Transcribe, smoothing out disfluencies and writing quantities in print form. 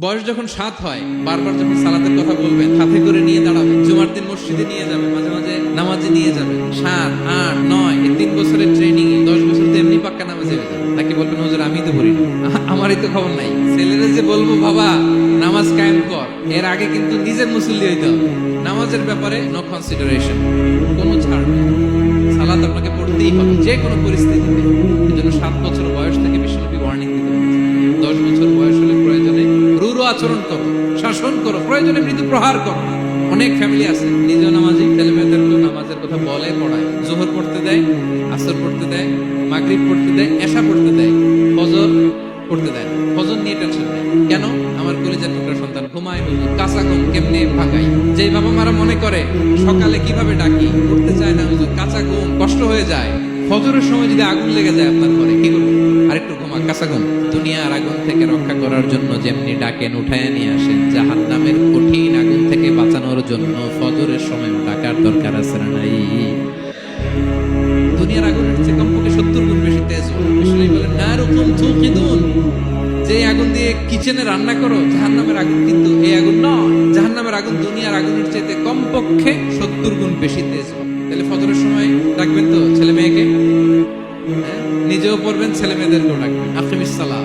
বয়স যখন 7 হয়, বারবার যখন সালাতের কথা বলবেন, সাথে করে নিয়ে দাঁড়াবেন, জুমার দিন মসজিদে নিয়ে যাবেন, মাঝে মাঝে নামাজে নিয়ে যাবেন। 7, 8, 9 এই 3 বছরের ট্রেনিং, 10 বছর তো এমনি পাক্কা নামাজে হয়ে যাবে। তাকে বলবেন, হুজুর আমি তো পড়ি না, আমারই তো খবর নাই। ছেলেরা যে বলবো বাবা নামাজ কায়েম কর, এর আগে কিন্তু নিজের মুসল্লি হইতে হবে। নামাজের ব্যাপারে নো কনসিডারেশন, কোনো ছাড় নেই। সালাত আপনাকে পড়তেই হবে যে কোনো পরিস্থিতিতে। এজন্য 7 বছর বয়স থেকে বিশ্বনবী ওয়ার্নিং দিতে বলেছেন। 10 বছর বয়স হলে প্রয়োজনে রূঢ় আচরণ করো, শাসন করো, প্রয়োজনে মৃদু প্রহার করো। অনেক ফ্যামিলি আছে নিজেও নামাজি, ছেলে মেয়েদেরকে নামাজের কথা বলে পড়ায়। যোহর পড়তে দেয়, আসর পড়তে দেয়, মাগরিব পড়তে দেয়, এশা পড়তে দেয়, ফজর পড়তে দেয় না। ফজর নিয়ে টেনশন নেই। কেন? আমার কলিজার টুকরা সন্তান ঘুমায়, হুজুর কাঁচা ঘুম কেমনে ভাগাই। যেই বাবা মারা মনে করে সকালে কিভাবে ডাকি, উঠতে চায় না হুজুর, কাঁচা ঘুম কষ্ট হয়ে যায়। ফজরের সময় যদি আগুন লেগে যায় আপনার ঘরে, কি করবেন? আরেকটু ঘুমা, কাঁচা ঘুম। দুনিয়ার আগুন থেকে রক্ষা করার জন্য যেমনি ডাকেন, উঠায় নিয়ে আসেন, জাহান্নামের কঠিন আগুন থেকে বাঁচানোর জন্য ফজরের সময় ডাকার দরকার আছে না নাই? দুনিয়ার আগুনের চেয়ে কমপক্ষে 70 গুণ বেশি তেজ। বিষ্ণু বলেন, নারুকুম তুকিদুন, যে আগুন দিয়ে কিচেনে রান্না করো, জাহান্নামের আগুন কিন্তু এই আগুন নয়। জাহান্নামের আগুন দুনিয়ার আগুনের চেয়ে কমপক্ষে 70 গুণ বেশি তেজ। তাহলে ফজরের সময় ডাকবেন তো ছেলে মেয়েকে, নিজেও পড়বেন, ছেলে মেয়েদেরকেও ডাকবেন। আকিমিস সালাহ।